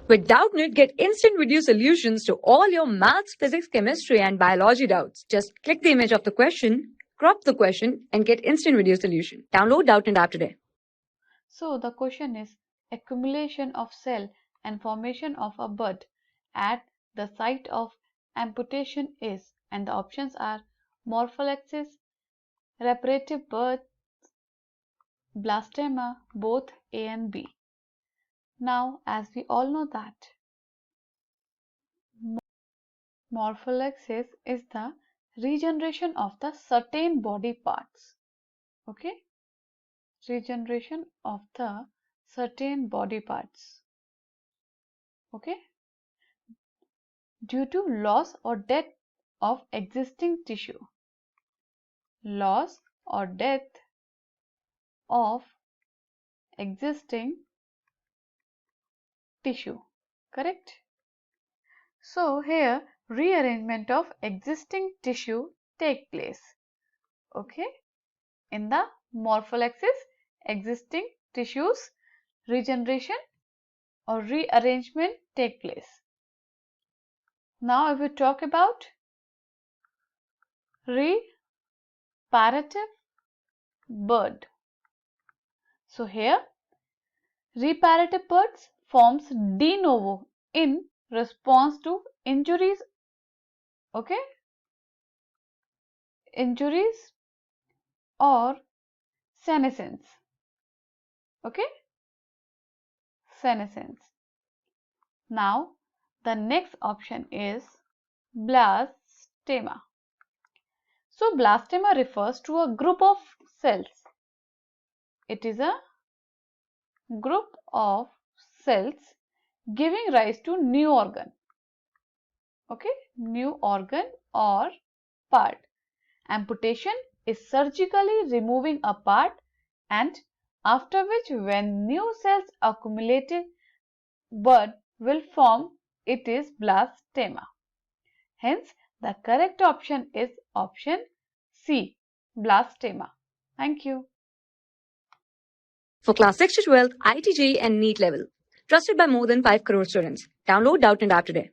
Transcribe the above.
With Doubtnut, get instant video solutions to all your maths, physics, chemistry, and biology doubts. Just click the image of the question, crop the question, and get instant video solution. Download Doubtnut app today. So the question is accumulation of cell and formation of a bud at the site of amputation is, and the options are morpholepsis, reparative birth, blastema, both A and B. Now, as we all know that morpholepsis is the regeneration of the certain body parts. Okay? Regeneration of the certain body parts. Okay? Due to loss or death of existing tissue. Loss or death of existing tissue. Correct? So here rearrangement of existing tissue take place. Okay? In the morpholepsis, existing tissues regeneration or rearrangement take place. Now if we talk about reparative birth. So here reparative birth forms de novo in response to injuries. Okay? Injuries or senescence. Okay? Senescence. Now the next option is blastema. So blastema refers to a group of cells. It is a group of cells giving rise to new organ. Okay, new organ or part. Amputation is surgically removing a part, and after which when new cells accumulated bud will form, it is blastema. Hence, the correct option is option C, blastema. Thank you. For class 6 to 12, IIT JEE and NEET level. Trusted by more than 5 crore students. Download Doubtnut app today.